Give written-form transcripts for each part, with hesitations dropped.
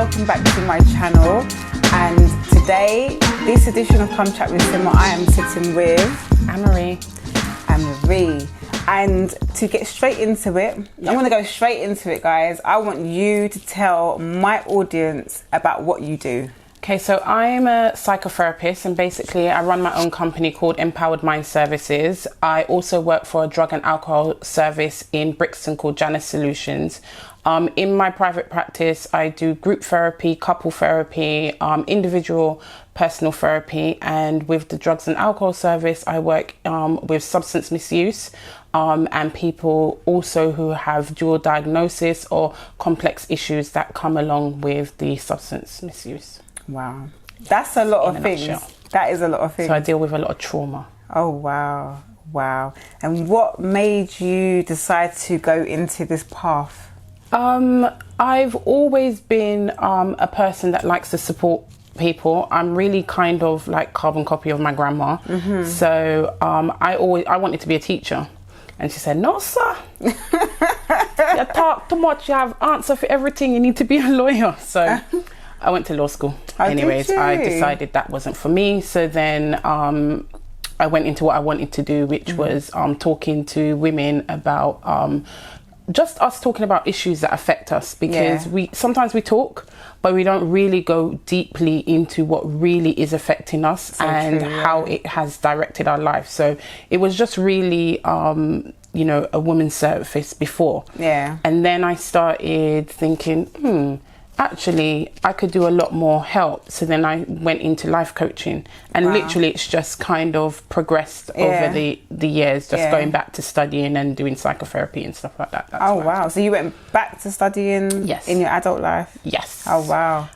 welcome back to my channel. And today, this edition of Come Chat with Sima, I am sitting with Anne-Marie. And to get straight into it, I'm going to go straight into it, guys. I want you to tell my audience about what you do. Okay, so I'm a psychotherapist, and basically I run my own company called Empowered Mind Services. I also work for a drug and alcohol service in Brixton called Janus Solutions. In my private practice, I do group therapy, couple therapy, individual personal therapy, and with the drugs and alcohol service, I work with substance misuse and people also who have dual diagnosis or complex issues that come along with the substance misuse. Wow. That's a lot of things. That is a lot of things. So I deal with a lot of trauma. Oh, wow. Wow. And what made you decide to go into this path? I've always been a person that likes to support people. I'm really kind of like carbon copy of my grandma. Mm-hmm. So I wanted to be a teacher. And she said, "No, sir. You talk too much. You have answer for everything. You need to be a lawyer." So I went to law school. Anyways, I decided that wasn't for me. So then I went into what I wanted to do, which was talking to women about just us talking about issues that affect us, because we sometimes we talk, but we don't really go deeply into what really is affecting us how it has directed our life. So it was just really a woman's service before. And then I started thinking, actually I could do a lot more help. So then I went into life coaching, and literally it's just kind of progressed over the years, just going back to studying and doing psychotherapy and stuff like that. That's wow. So you went back to studying in your adult life? Yes. Oh, wow.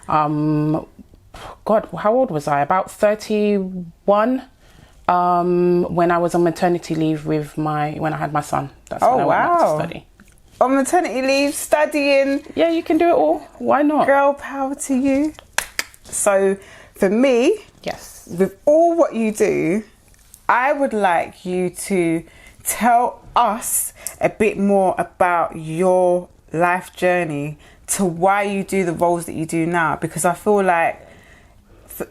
God, how old was I? About 31 when I was on maternity leave when I had my son. That's when I went back to study. On maternity leave, studying. Yeah, you can do it all. Why not? Girl power to you. So for me, with all what you do, I would like you to tell us a bit more about your life journey to why you do the roles that you do now. Because I feel like,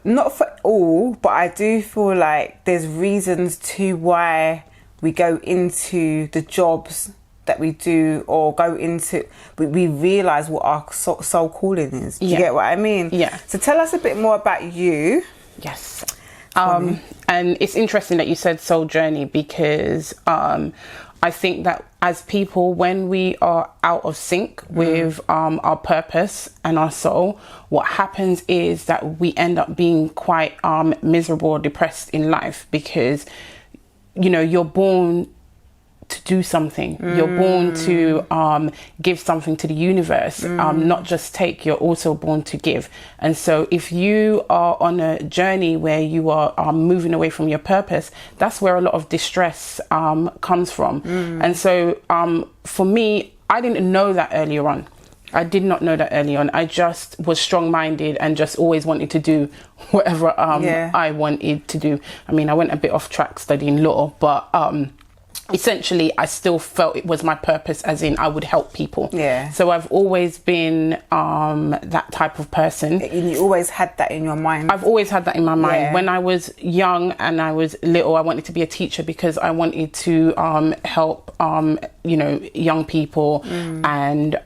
not for all, but I do feel like there's reasons to why we go into the jobs that we do, or go into, we realise what our soul calling is. Do you get what I mean? Yeah. So tell us a bit more about you. Yes. And it's interesting that you said soul journey, because I think that as people, when we are out of sync with our purpose and our soul, what happens is that we end up being quite miserable or depressed in life, because you're born to do something. You're born to give something to the universe, not just take. You're also born to give. And so if you are on a journey where you are moving away from your purpose, that's where a lot of distress comes from. And so for me, I didn't know that earlier on. I did not know that early on. I just was strong-minded and just always wanted to do whatever I wanted to do. I mean, I went a bit off track studying law, but essentially I still felt it was my purpose, as in I would help people. So I've always been that type of person. And you always had that in your mind? I've always had that in my mind. When I was young and I was little, I wanted to be a teacher because I wanted to help young people, and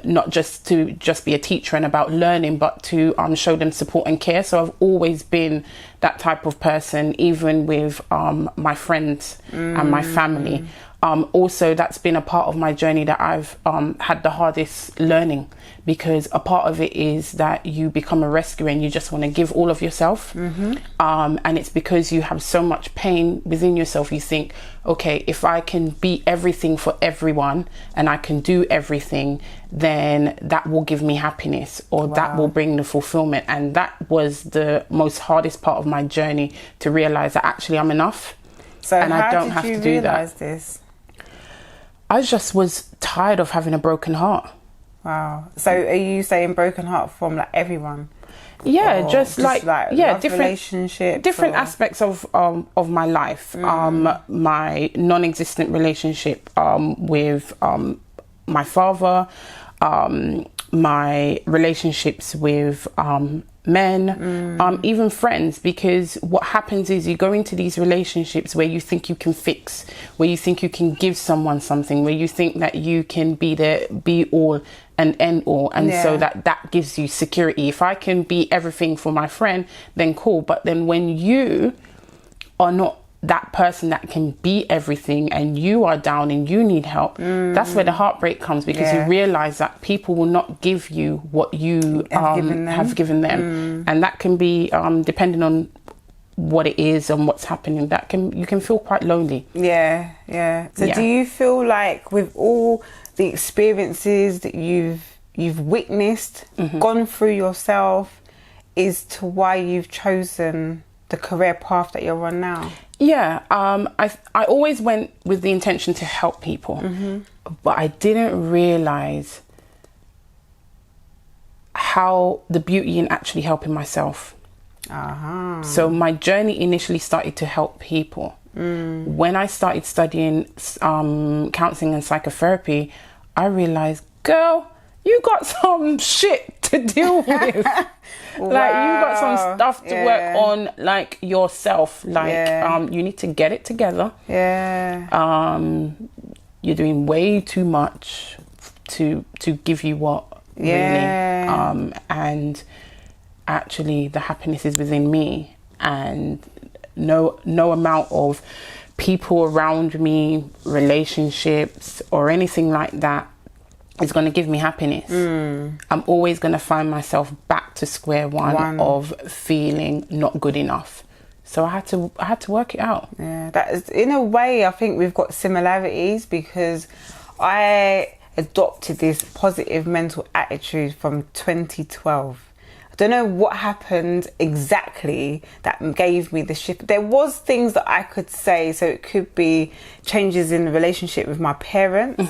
not just to be a teacher and about learning, but to show them support and care. So I've always been that type of person, even with my friends and my family. Also, that's been a part of my journey that I've had the hardest learning, because a part of it is that you become a rescuer and you just want to give all of yourself. And it's because you have so much pain within yourself. You think, okay, if I can be everything for everyone and I can do everything, then that will give me happiness, or that will bring the fulfillment. And that was the most hardest part of my journey, to realize that actually I'm enough. So and I don't have to do that. How did you realize this? I just was tired of having a broken heart. Wow. So are you saying broken heart from like everyone? Yeah, or just like different relationships, different aspects of my life. My non-existent relationship with my father, my relationships with men, even friends, because what happens is you go into these relationships where you think you can fix, where you think you can give someone something, where you think that you can be the be all and end all, and so that gives you security. If I can be everything for my friend, then cool. But then when you are not that person that can be everything and you are down and you need help, that's where the heartbreak comes, because you realize that people will not give you what you have given them. And that can be depending on what it is and what's happening, you can feel quite lonely. So do you feel like with all the experiences that you've witnessed, gone through yourself, is to why you've chosen the career path that you're on now? I always went with the intention to help people, but I didn't realize how the beauty in actually helping myself. So my journey initially started to help people. When I started studying counselling and psychotherapy, I realized, girl, you got some shit to deal with. Like, you got some stuff to work on, like, yourself. Like, you need to get it together. You're doing way too much to give you what really. And actually, the happiness is within me, and no amount of people around me, relationships, or anything like that is going to give me happiness. I'm always going to find myself back to square one of feeling not good enough. So I had to work it out. That is, in a way, I think we've got similarities, because I adopted this positive mental attitude from 2012. I don't know what happened exactly that gave me the shift. There was things that I could say, so it could be changes in the relationship with my parents,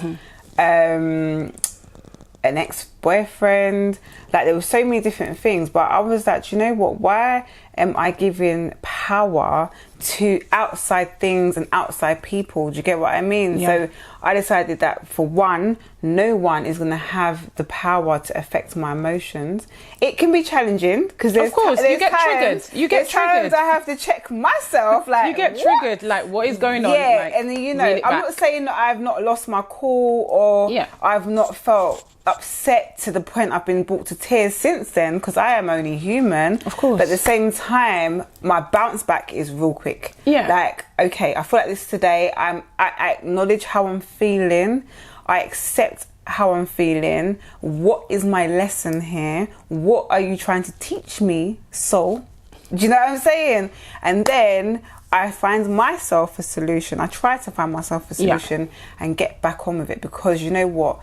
an ex-boyfriend, like there were so many different things, but I was like, you know what, why am I giving power to outside things and outside people? Do you get what I mean? So I decided that, for one, no one is going to have the power to affect my emotions. It can be challenging, because of course you get triggered. Times I have to check myself, like, you get triggered, like, what is going on? Like, and then, you know, I'm not saying that I've not lost my cool, or I've not felt upset to the point I've been brought to tears since then, because I am only human, of course. But at the same time, my bounce back is real quick. Like, okay, I feel like this today. I acknowledge how I'm feeling. I accept how I'm feeling. What is my lesson here? What are you trying to teach me, soul? Do you know what I'm saying? And then I find myself a solution. I try to find myself a solution and get back on with it, because you know what?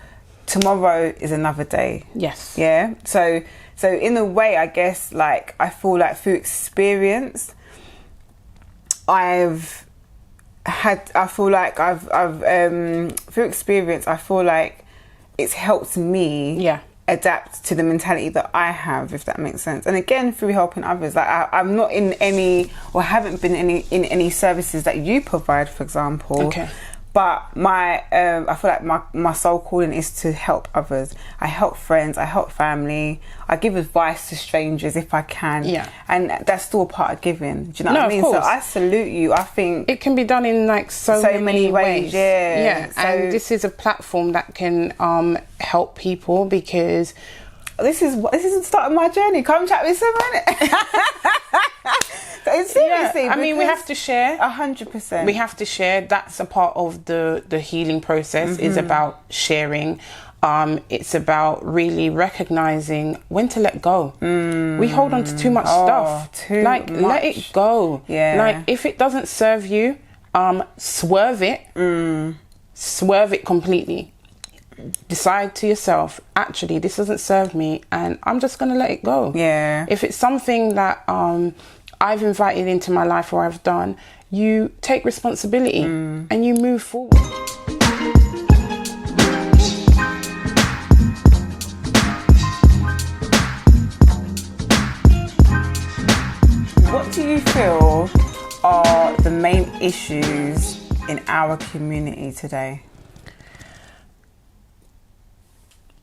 Tomorrow is another day. So in a way, I guess, like, I feel like through experience, through experience, I feel like it's helped me adapt to the mentality that I have, if that makes sense. And again, through helping others, like, I'm not in any, or haven't been in any services that you provide, for example. But I feel like my soul calling is to help others. I help friends, I help family, I give advice to strangers if I can. And that's still a part of giving. Do you know what I mean? So I salute you. I think it can be done in, like, so many ways. And this is a platform that can help people, because this is starting my journey. Come chat with someone. Seriously, I mean, we have to share. 100%. We have to share. That's a part of the healing process. Is about sharing. It's about really recognizing when to let go. We hold on to too much stuff. Let it go. Like, if it doesn't serve you, swerve it. Swerve it completely. Decide to yourself, actually, this doesn't serve me, and I'm just going to let it go. If it's something that I've invited into my life, or I've done, you take responsibility and you move forward. What do you feel are the main issues in our community today?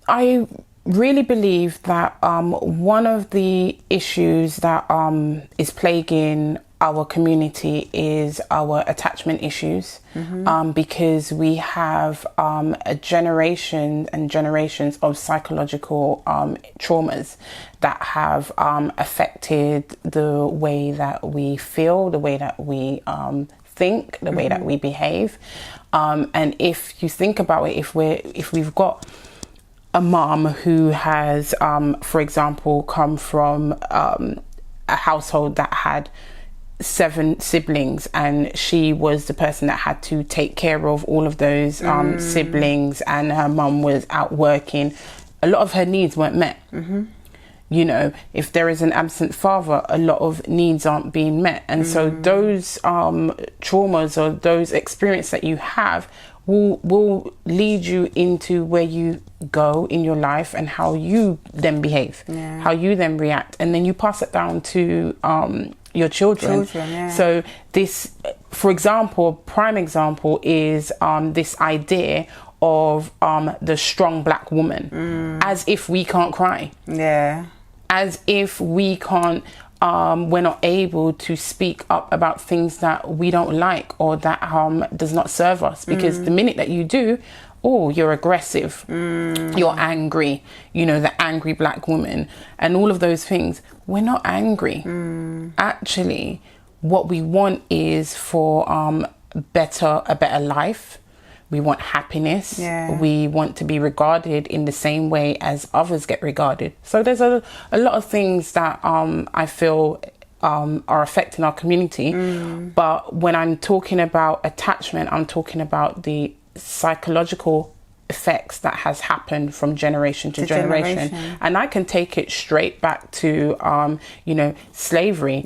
I really believe that one of the issues that is plaguing our community is our attachment issues, because we have a generation and generations of psychological traumas that have affected the way that we feel, the way that we think, the way that we behave. And if you think about it, if we've got a mom who has, for example, come from a household that had 7 siblings, and she was the person that had to take care of all of those siblings, and her mum was out working, a lot of her needs weren't met. You know, if there is an absent father, a lot of needs aren't being met. And so those traumas or those experiences that you have will lead you into where you go in your life and how you then behave, how you then react. And then you pass it down to your children. So this, for example, prime example is this idea of the strong black woman, as if we can't cry. As if we can't, we're not able to speak up about things that we don't like or that does not serve us. Because the minute that you do, you're aggressive, you're angry, you know, the angry black woman and all of those things. We're not angry. Actually, what we want is for a better life. We want happiness. We want to be regarded in the same way as others get regarded. So there's a lot of things that I feel are affecting our community. But when I'm talking about attachment, I'm talking about the psychological effects that has happened from generation to generation. And I can take it straight back to, you know, slavery,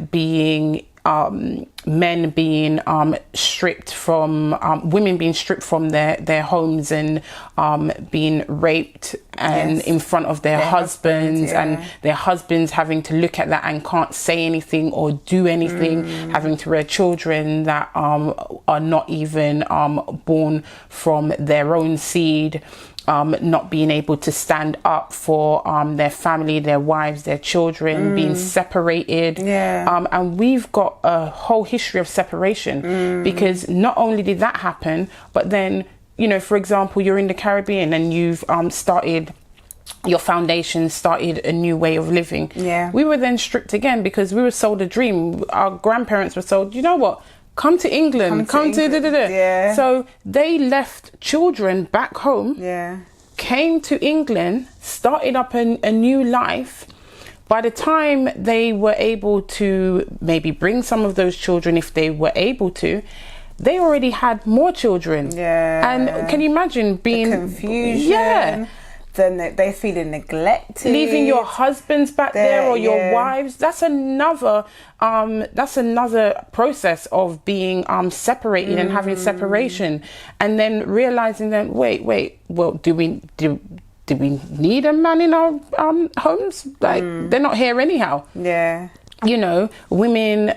being men being stripped from, women being stripped from their homes and being raped and in front of their husbands, and their husbands having to look at that and can't say anything or do anything, having to rear children that are not even born from their own seed. Not being able to stand up for their family, their wives, their children, being separated. And we've got a whole history of separation, because not only did that happen, but then, you know, for example, you're in the Caribbean and you've started your foundation, started a new way of living. We were then stripped again because we were sold a dream. Our grandparents were sold, you know what? Come to England, come to da-da-da. So they left children back home, came to England, started up a new life. By the time they were able to maybe bring some of those children, if they were able to, they already had more children. And can you imagine being... The confusion. Then they're feeling neglected. Leaving your husbands back there or your wives. That's another process of being separated and having separation, and then realizing that wait, well, do we need a man in our homes? Like they're not here anyhow. You know, women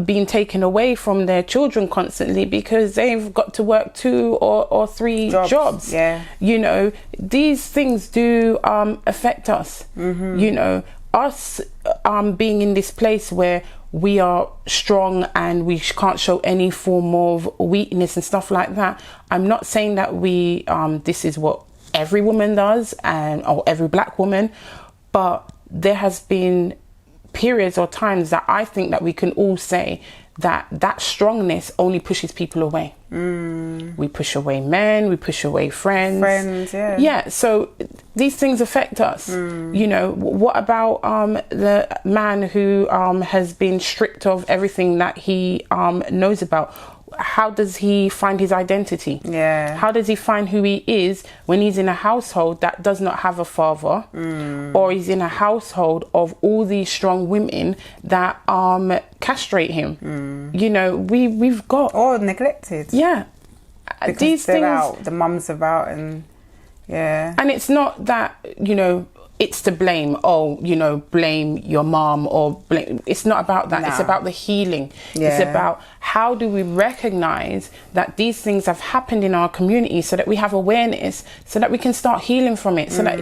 being taken away from their children constantly because they've got to work 2 or 3 jobs. You know, these things do affect us. You know, us being in this place where we are strong and we can't show any form of weakness and stuff like that. I'm not saying that we this is what every woman does or every black woman, but there has been periods or times that I think that we can all say that strongness only pushes people away. We push away men, we push away friends. So these things affect us. You know, what about the man who has been stripped of everything that he knows about? How does he find his identity? How does he find who he is when he's in a household that does not have a father, or he's in a household of all these strong women that castrate him? You know, we've got or neglected. Because these they're things out, the mums are out, and and it's not that, you know, it's to blame. Oh, you know, blame your mom or blame. It's not about that. No. It's about the healing. Yeah. It's about how do we recognize that these things have happened in our community, so that we have awareness, so that we can start healing from it. So that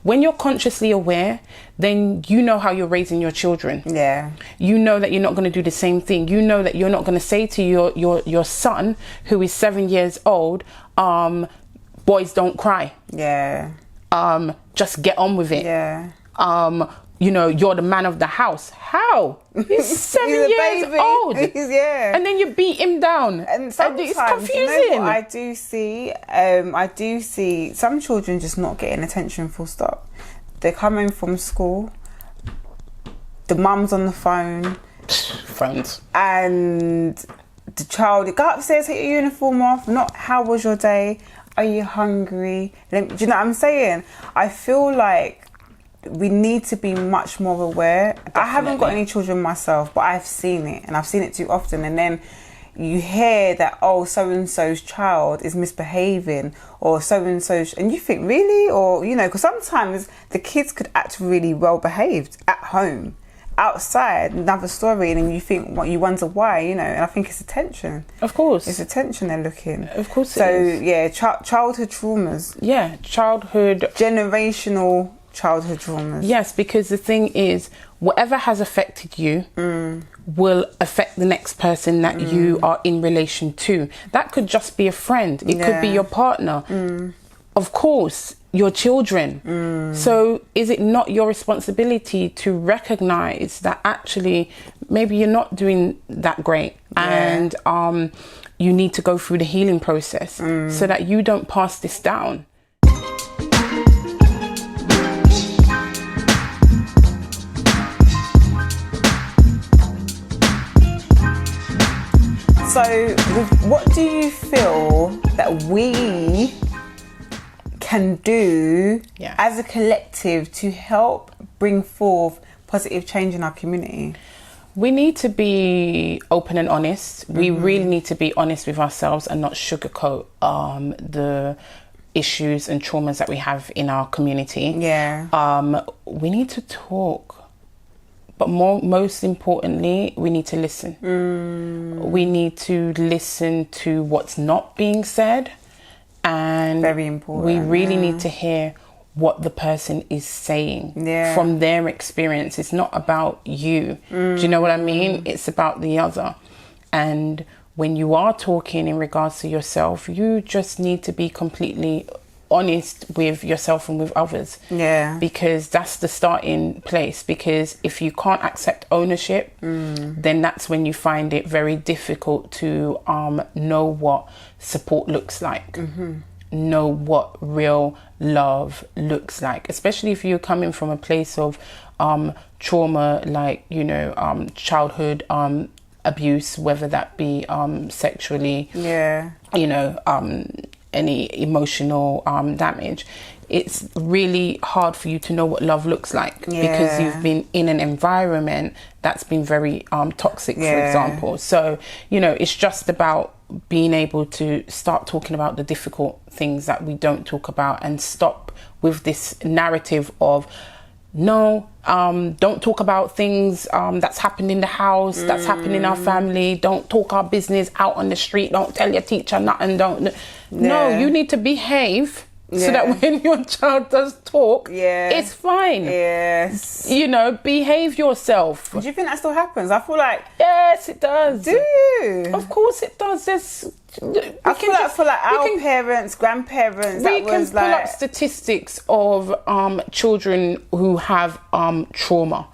when you're consciously aware, then you know how you're raising your children. Yeah. You know that you're not going to do the same thing. You know that you're not going to say to your son, who is 7 years old, boys don't cry. Yeah. Just get on with it. Yeah. You know, you're the man of the house. How? He's 7 He's a years baby. old. Yeah. And then you beat him down. And sometimes, it's confusing. you know what I do see some children just not getting attention, full stop. They're coming from school, the mum's on the phone. Friends. And the child, go upstairs, take your uniform off. Not, how was your day? Are you hungry? Do you know what I'm saying? I feel like we need to be much more aware. Definitely. I haven't got any children myself, but I've seen it, and I've seen it too often. And then you hear that, oh, so-and-so's child is misbehaving, or so-and-so's, and you think, really? Or, you know, because sometimes the kids could act really well behaved at home. Outside, another story, and then you think, you wonder why, you know. And I think it's attention. Of course, it's attention they're looking. Of course, so it is. Yeah, childhood traumas. Yeah, generational childhood traumas. Yes, because the thing is, whatever has affected you will affect the next person that you are in relation to. That could just be a friend. It could be your partner. Of course, your children. So is it not your responsibility to recognize that actually maybe you're not doing that great, and you need to go through the healing process so that you don't pass this down? So what do you feel that we can do as a collective to help bring forth positive change in our community? We need to be open and honest. We really need to be honest with ourselves and not sugarcoat the issues and traumas that we have in our community. We need to talk. But most importantly, we need to listen. We need to listen to what's not being said. And very important. We really need to hear what the person is saying from their experience. It's not about you. Do you know what I mean? It's about the other. And when you are talking in regards to yourself, you just need to be completely honest with yourself and with others. Because that's the starting place. Because if you can't accept ownership, then that's when you find it very difficult to know what support looks like, know what real love looks like, especially if you're coming from a place of trauma, like, you know, childhood abuse, whether that be sexually, you know, any emotional damage. It's really hard for you to know what love looks like because you've been in an environment that's been very toxic, for example. So, you know, it's just about being able to start talking about the difficult things that we don't talk about, and stop with this narrative of don't talk about things that's happened in the house, that's happened in our family. Don't talk our business out on the street. Don't tell your teacher nothing. No, you need to behave so that when your child does talk, it's fine. You know, behave yourself. Do you think that still happens? I feel like... Yes, it does. Do you? Of course it does. I feel like for like our parents, grandparents, we can pull up statistics of children who have trauma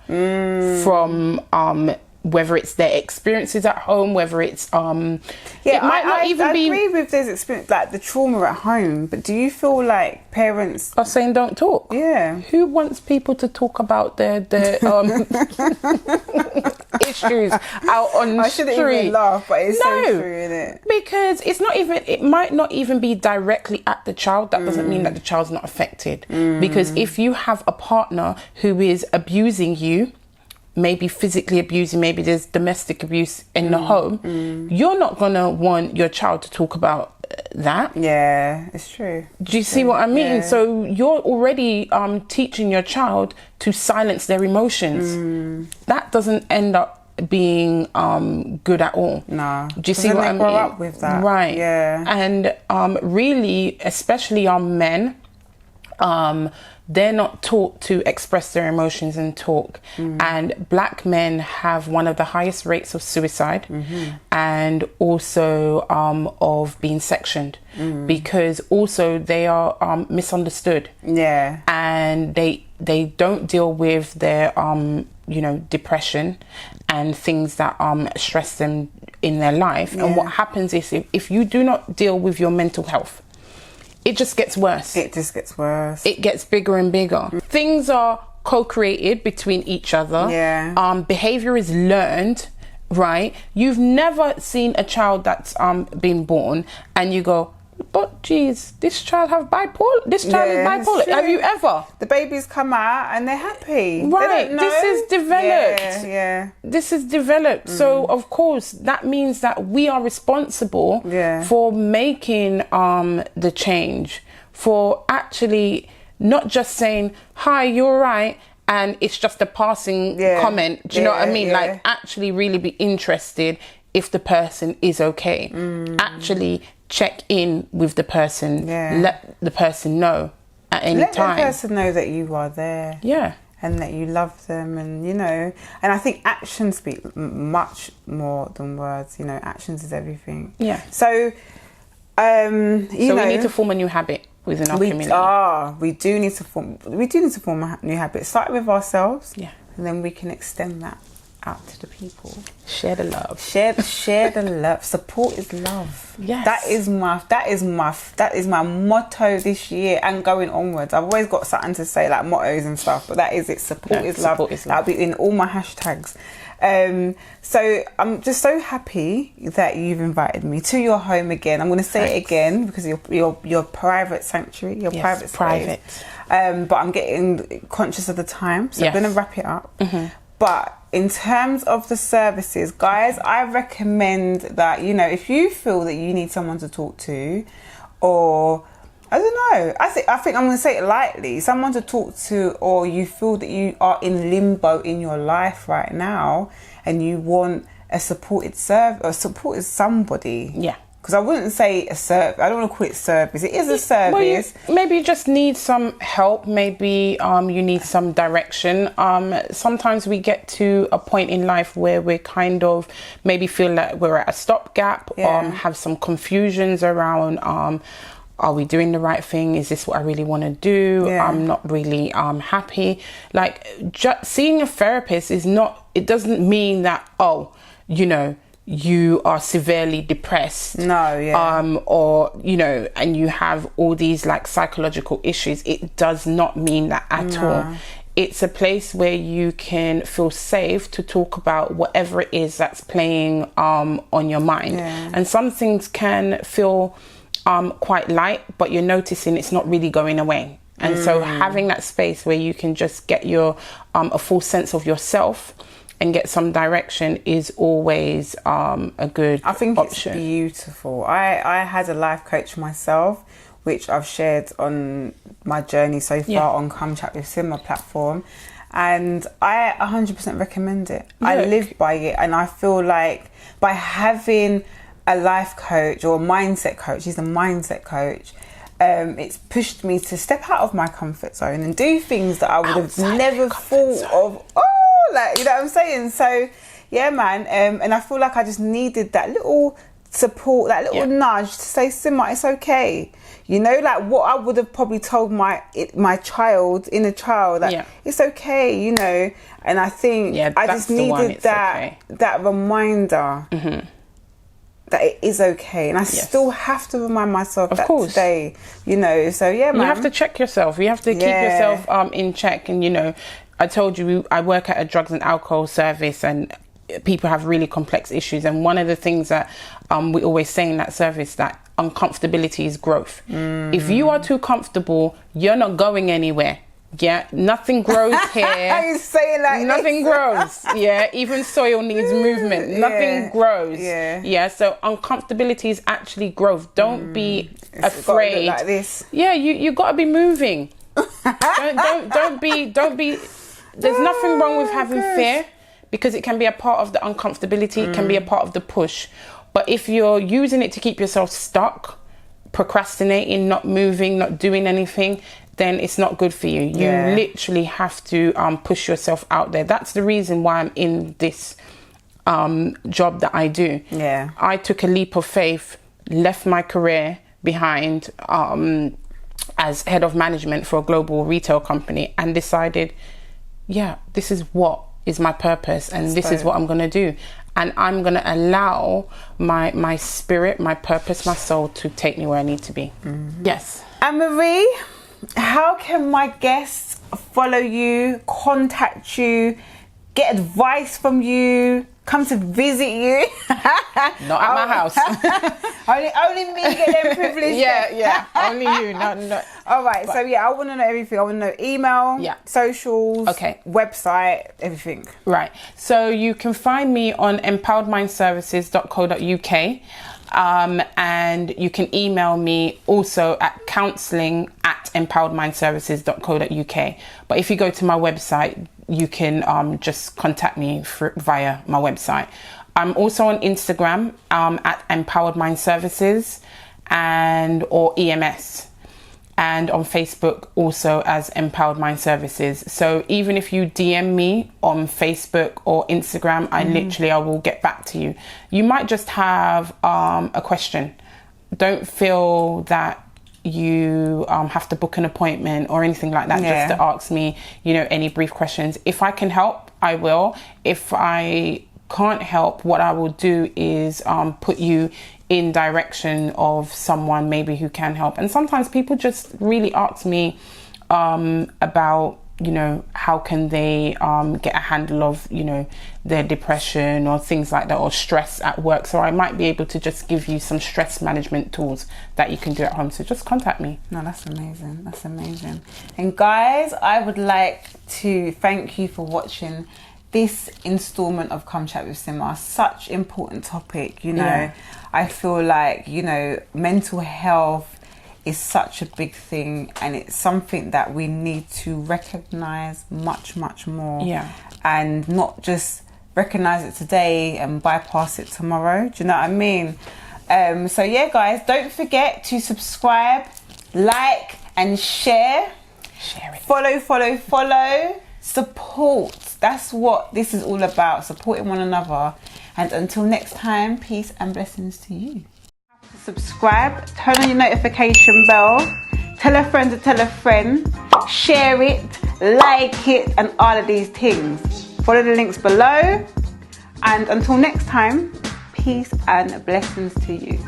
from whether it's their experiences at home, whether it's it might not even be. I agree with this experience, like the trauma at home. But do you feel like parents are saying don't talk? Who wants people to talk about their issues out on the street? I shouldn't even laugh, but it's so true, isn't it? Because it's not even. It might not even be directly at the child. That doesn't mean that the child's not affected. Because if you have a partner who is abusing you, maybe physically abusing, maybe there's domestic abuse in the home, you're not gonna want your child to talk about that. Yeah, it's true. Do you see what I mean? Yeah. So you're already teaching your child to silence their emotions. That doesn't end up being good at all. No. Do you see what I mean? Grow up with that. Right. Yeah. And really, especially our men, they're not taught to express their emotions and talk. And black men have one of the highest rates of suicide and also of being sectioned because also they are misunderstood. Yeah. And they don't deal with their depression and things that stress them in their life. And what happens is if you do not deal with your mental health, it just gets worse. It just gets worse. It gets bigger and bigger. Things are co-created between each other. Yeah. Behavior is learned, right? You've never seen a child that's been born and you go, but geez, this child have bipolar. This child is bipolar. Have you ever? The babies come out and they're happy. Right. This is developed. Yeah. This is developed. So of course that means that we are responsible for making the change, for actually not just saying, hi, you're right, and it's just a passing comment. Do you know what I mean? Like actually really be interested if the person is okay. Actually check in with the person. Let the person know at any time. Let the person know that you are there. Yeah. And that you love them, and and I think actions speak much more than words. Actions is everything. Yeah. So, we need to form a new habit within our community. We do need to form a new habit. Start with ourselves. Yeah. And then we can extend that out to the people. Share the love. Share the love. Support is love. Yes. That is my motto this year and going onwards. I've always got something to say, like mottos and stuff, but that is it. Support is love. That'll be in all my hashtags. So I'm just so happy that you've invited me to your home again. I'm going to say it again because your private sanctuary, your private space. But I'm getting conscious of the time, so I'm going to wrap it up. But in terms of the services, guys, I recommend that, if you feel that you need someone to talk to, or I don't know, I think I'm going to say it lightly, someone to talk to, or you feel that you are in limbo in your life right now and you want a supported somebody. Yeah. Because I wouldn't say a service. I don't want to call it service. It is a service. Well, maybe you just need some help. Maybe you need some direction. Sometimes we get to a point in life where we kind of maybe feel like we're at a stopgap. Have some confusions around. Are we doing the right thing? Is this what I really want to do? I'm not really happy. Like, seeing a therapist is not. It doesn't mean that you are severely depressed. Or and you have all these like psychological issues. It does not mean that at all. It's a place where you can feel safe to talk about whatever it is that's playing on your mind. And some things can feel quite light, but you're noticing it's not really going away. And so having that space where you can just get your a full sense of yourself and get some direction is always a good option. I think it's beautiful. I had a life coach myself, which I've shared on my journey so far on Come Chat with Sima platform. And I 100% recommend it. I live by it. And I feel like by having a life coach or a mindset coach, he's a mindset coach, it's pushed me to step out of my comfort zone and do things that I would have never thought of. Like, you know what I'm saying? So yeah, man, and I feel like I just needed that little support, that little nudge to say, Sima, it's okay. Like what I would have probably told my inner child, that it's okay, and I think I just needed that reminder that it is okay, and I still have to remind myself today, so yeah, man. You have to check yourself. You have to keep yourself in check, and I told you I work at a drugs and alcohol service, and people have really complex issues. And one of the things that we always say in that service, that uncomfortability is growth. If you are too comfortable, you're not going anywhere. Yeah, nothing grows here. You say it like nothing this. grows. Yeah, even soil needs movement. Nothing grows. Yeah. So uncomfortability is actually growth. Don't be afraid. Look like this. Yeah, you got to be moving. don't be. There's nothing wrong with having fear, because it can be a part of the uncomfortability. It can be a part of the push. But if you're using it to keep yourself stuck, procrastinating, not moving, not doing anything, then it's not good for you. You literally have to push yourself out there. That's the reason why I'm in this job that I do. Yeah. I took a leap of faith, left my career behind as head of management for a global retail company, and decided, this is what is my purpose, and this is what I'm going to do. And I'm going to allow my spirit, my purpose, my soul to take me where I need to be. Mm-hmm. Yes. Anne-Marie, how can my guests follow you, contact you, get advice from you, come to visit you? Not at my house. only me get them privileges. Yeah. Only you. No. All right. So I want to know everything. I want to know email, socials, website, everything. Right. So you can find me on empoweredmindservices.co.uk. And you can email me also at counselling@empoweredmindservices.co.uk. But if you go to my website, you can just contact me via my website. I'm also on Instagram at Empowered Mind Services or EMS. And on Facebook also as Empowered Mind Services. So even if you DM me on Facebook or Instagram, I will get back to you. You might just have a question. Don't feel that you have to book an appointment or anything like that just to ask me, any brief questions. If I can help, I will. If I can't help, what I will do is put you in direction of someone maybe who can help. And sometimes people just really ask me about, how can they get a handle of, their depression or things like that, or stress at work. So I might be able to just give you some stress management tools that you can do at home. So just contact me. No, that's amazing. That's amazing. And guys, I would like to thank you for watching this installment of Come Chat with Sima. Such important topic, I feel like, mental health is such a big thing, and it's something that we need to recognize much, much more. And not just recognize it today and bypass it tomorrow. Do you know what I mean? So guys, don't forget to subscribe, like, and share. Share it. Follow. Support. That's what this is all about, supporting one another. And until next time, peace and blessings to you. Subscribe, turn on your notification bell, tell a friend to tell a friend, share it, like it, and all of these things. Follow the links below. And until next time, peace and blessings to you.